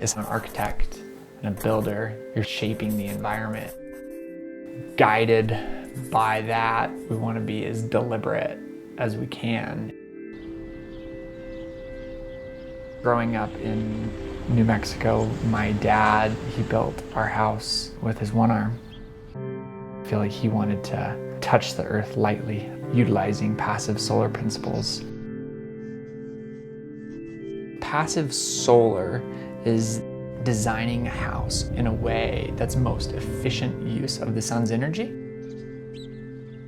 As an architect and a builder, you're shaping the environment. Guided by that, we want to be as deliberate as we can. Growing up in New Mexico, my dad, he built our house with his one arm. I feel like he wanted to touch the earth lightly, utilizing passive solar principles. Passive solar is designing a house in a way that's most efficient use of the sun's energy.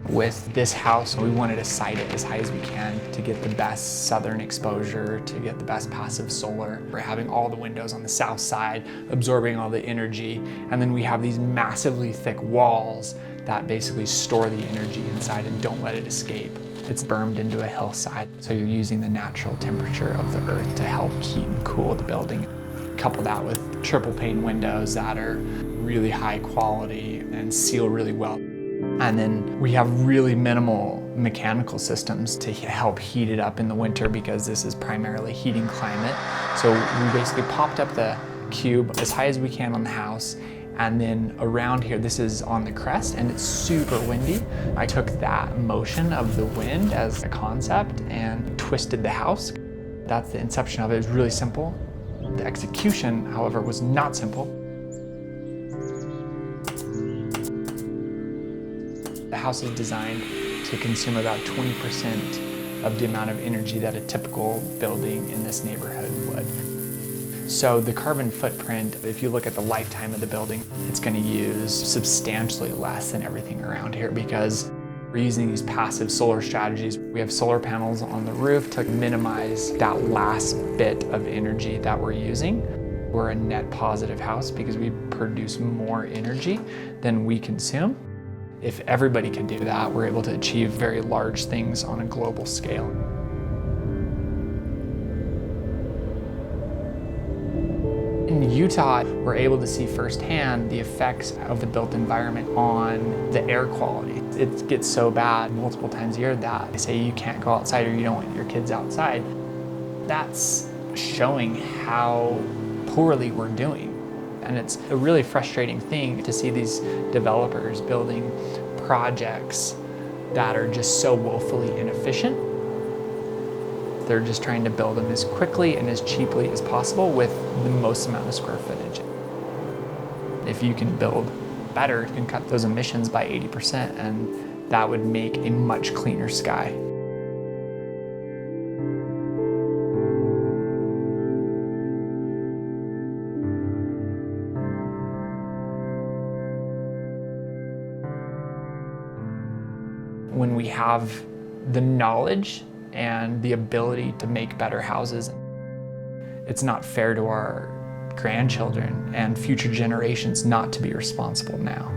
With this house, we wanted to site it as high as we can to get the best southern exposure, to get the best passive solar. We're having all the windows on the south side, absorbing all the energy, and then we have these massively thick walls that basically store the energy inside and don't let it escape. It's bermed into a hillside, so you're using the natural temperature of the earth to help heat and cool the building. Couple that with triple pane windows that are really high quality and seal really well. And then we have really minimal mechanical systems to help heat it up in the winter because this is primarily heating climate. So we basically popped up the cube as high as we can on the house, and then around here, this is on the crest and it's super windy. I took that motion of the wind as a concept and twisted the house. That's the inception of it. It was really simple. The execution, however, was not simple. The house is designed to consume about 20% of the amount of energy that a typical building in this neighborhood would. So the carbon footprint, if you look at the lifetime of the building, it's going to use substantially less than everything around here because we're using these passive solar strategies. We have solar panels on the roof to minimize that last bit of energy that we're using. We're a net positive house because we produce more energy than we consume. If everybody can do that, we're able to achieve very large things on a global scale. In Utah, we're able to see firsthand the effects of the built environment on the air quality. It gets so bad multiple times a year that they say you can't go outside or you don't want your kids outside. That's showing how poorly we're doing. And it's a really frustrating thing to see these developers building projects that are just so woefully inefficient. They're just trying to build them as quickly and as cheaply as possible with the most amount of square footage. If you can build better, you can cut those emissions by 80%, and that would make a much cleaner sky. When we have the knowledge and the ability to make better houses, it's not fair to our grandchildren and future generations not to be responsible now.